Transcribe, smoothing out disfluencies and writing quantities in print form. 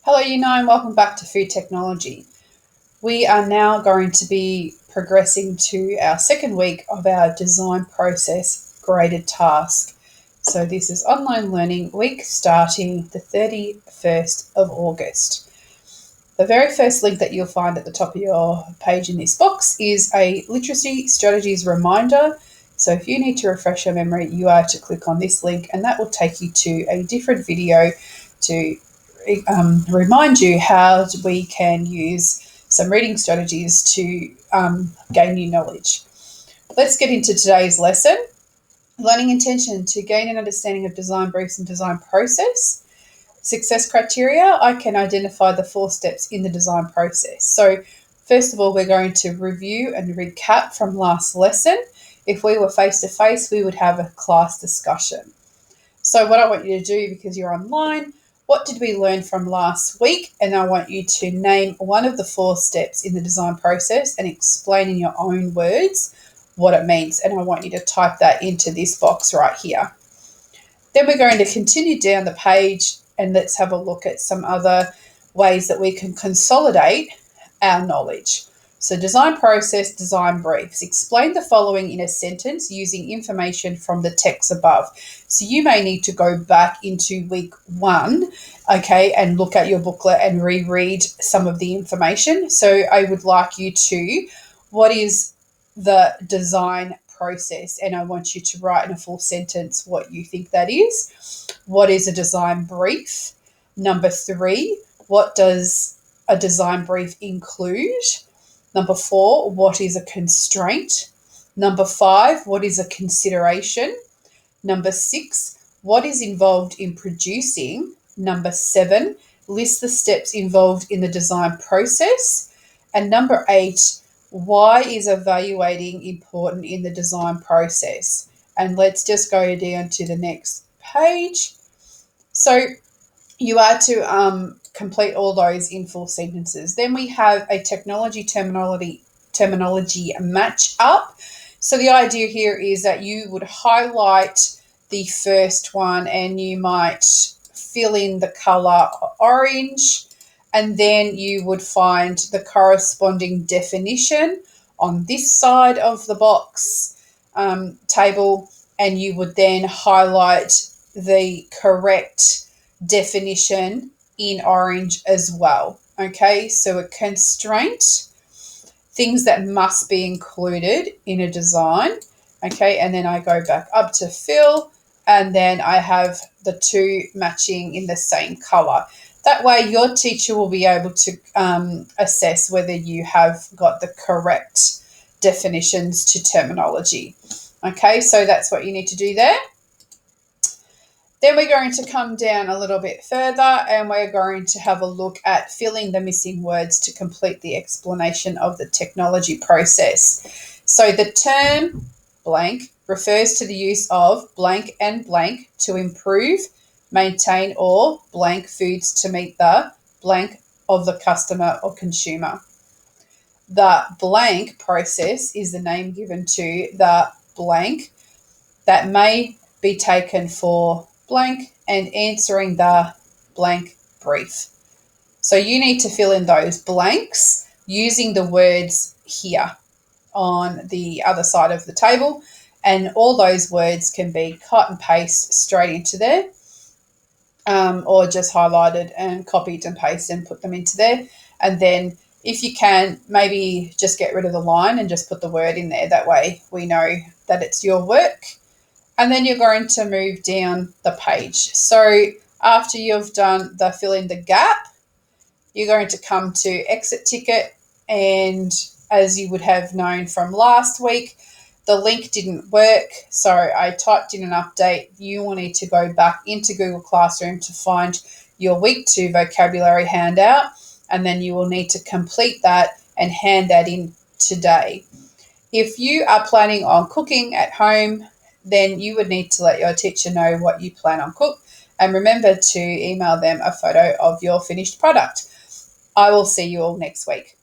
Hello Yr9, welcome back to Food Technology. We are now going to be progressing to our second week of our design process graded task. So this is online learning week starting the 31st of August. The very first link that you'll find at the top of your page in this box is a literacy strategies reminder. So if you need to refresh your memory, you are to click on this link and that will take you to a different video to remind you how we can use some reading strategies to gain new knowledge. Let's get into today's lesson. Learning intention to gain an understanding of design briefs and design process. Success criteria, I can identify the 4 steps in the design process. So first of all, we're going to review and recap from last lesson. If we were face-to-face, we would have a class discussion. So what I want you to do, because you're online, what did we learn from last week? And I want you to name one of the 4 steps in the design process and explain in your own words what it means. And I want you to type that into this box right here. Then we're going to continue down the page and let's have a look at some other ways that we can consolidate our knowledge. So design process, design briefs. Explain the following in a sentence using information from the text above. So you may need to go back into week 1, okay, and look at your booklet and reread some of the information. So I would like you to, what is the design process? And I want you to write in a full sentence what you think that is. What is a design brief? Number 3, what does a design brief include? Number 4, what is a constraint? Number 5, what is a consideration? Number 6, what is involved in producing? Number 7, list the steps involved in the design process. And number 8, why is evaluating important in the design process? And let's just go down to the next page. So you are to complete all those in full sentences. Then we have a technology terminology match up. So the idea here is that you would highlight the first one and you might fill in the color orange, and then you would find the corresponding definition on this side of the box table, and you would then highlight the correct definition in orange as well. Okay, so a constraint, things that must be included in a design. Okay, and then I go back up to fill, and then I have the 2 matching in the same color. That way your teacher will be able to assess whether you have got the correct definitions to terminology. Okay, so that's what you need to do there. Then we're going to come down a little bit further and we're going to have a look at filling the missing words to complete the explanation of the technology process. So the term blank refers to the use of blank and blank to improve, maintain, or blank foods to meet the blank of the customer or consumer. The blank process is the name given to the blank that may be taken for blank and answering the blank brief. So you need to fill in those blanks using the words here on the other side of the table, and all those words can be cut and paste straight into there, or just highlighted and copied and pasted and put them into there. And then if you can, maybe just get rid of the line and just put the word in there. That way we know that it's your work. And then you're going to move down the page. So after you've done the fill in the gap, you're going to come to exit ticket. And as you would have known from last week, the link didn't work. So I typed in an update. You will need to go back into Google Classroom to find your week 2 vocabulary handout. And then you will need to complete that and hand that in today. If you are planning on cooking at home, then you would need to let your teacher know what you plan on cook, and remember to email them a photo of your finished product. I will see you all next week.